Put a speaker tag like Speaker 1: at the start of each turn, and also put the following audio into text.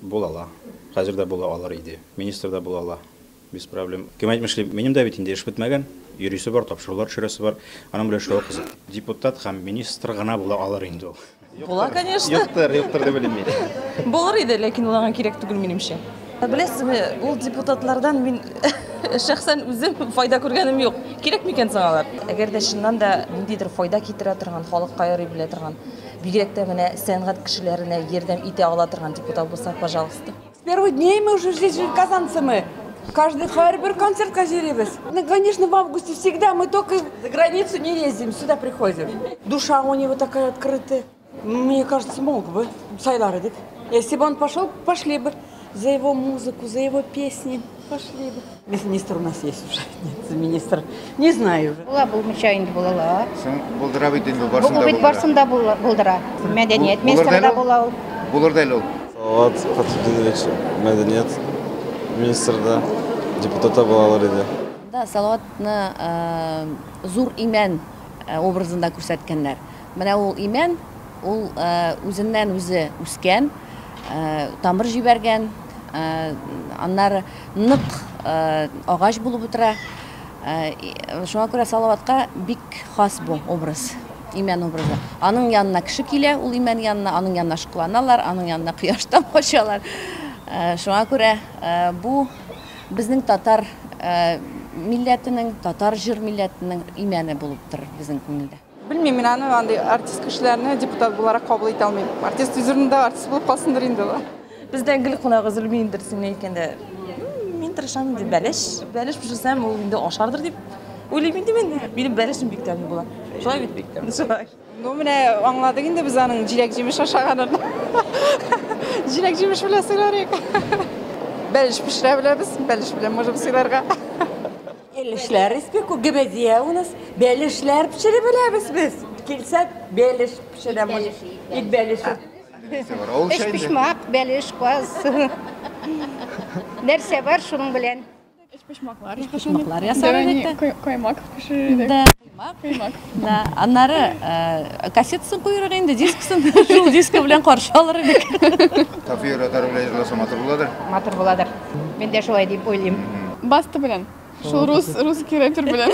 Speaker 1: бола ала. Хәзер дә була алар иде. Министр да була ала. Без проблем. Кем әйтмешли, минем дә бит инде эш бетмәгән. Йөрүсе бар, тапшырулар төшерәсе бар. Аның белән шул кызык. Депутат һәм министр гына була алар инде ул.
Speaker 2: Була, конечно.
Speaker 1: Юктыр дип белмим мин.
Speaker 2: Булыр иде, ләкин уларга кирәк түгел минемчә. Беләсезме, ул депутатлардан мин шәхсән үзем файда күргәнем юк. Кирәк микән саңалар? Әгәр дә чыннан да ниндидер файда китерә торган, халыкка ярый белә торган, бигрәк тә менә сәнгать кешеләренә ярдәм итә ала торган депутат булса, пожалуйста.
Speaker 3: С первых дней мы уже здесь казанцы мы. Каждый хайрбер концерт казирибес. Ну, конечно, в августе всегда мы только за границу не ездим, сюда приходим. Душа у него такая открытая. Мне кажется, мог бы. Сайлар. Если бы он пошел, пошли бы. За его музыку, за его песни. Пошли бы. Министр у нас есть уже. Нет, министр. Не знаю уже.
Speaker 4: Була булмыйча инде булала.
Speaker 5: Сен булдыра бит инде барсында булдыра.
Speaker 4: Бу бит барсында булдыра. Мәдәният министры була ул.
Speaker 5: Булыр да ул.
Speaker 6: Салават Фатхетдинович, мәдәният министры, депутаты булалар иде.
Speaker 7: Да, Салаватны зур имән образында күрсәткәннәр. Менә ул имән, ул үзеннән үзе үскән, тамыр җибәргән, аннары нык агач булып утыра. Шуңа күрә Салаватка бик хас бу образ, имән образы. Аның янына кеше килә, ул имән янына, аның янына шыкланалар, аның янына кояштан качалар. Шуңа күрә бу безнең татар милләтенең, татар җыр милләтенең имәне булып тор безнең күңелдә.
Speaker 8: Белмим, мин аны андый артист кешеләрне депутат буларак кабул итә алмыйм. Артист үзүрендә артист булып калсындыр инде ул.
Speaker 2: Бездән гел кунак үзелминдер син әйткәндә. Мин тырышам дип бәлеш пешерсәм, ул инде ашардыр дип уйлыйм инде мин. Минем бәлешем бик тәмле була. Шулай бит бик тәмле. Шулай.
Speaker 8: Ну, менә аңладык инде без аның җиләк җимеш ашаганын. Җиләк җимеш белән сыйларык. Бәлеш пешерә беләбез, бәлеш белән можем сыйларга.
Speaker 3: Белешләр испеку гебезия у нас. Белешләр пешерә беләбез без. Килсә белеш пешерә можем. Ит белеше.
Speaker 4: Эш пишмак, бәлеш, каз. Нәрсә бар шуның белән?
Speaker 7: Пишмаклар ясар идек.
Speaker 8: Каймак пешерә.
Speaker 7: Да, каймак. Да, аннары кассетасын куйырга инде, дискасын, шул диска белән каршы алыр идек.
Speaker 5: Тафира тарбилә җырласа матур буладыр.
Speaker 4: Матур буладыр. Мен дә шулай дип уйлыйм.
Speaker 8: Басты белән. Шул русский рэпер белән.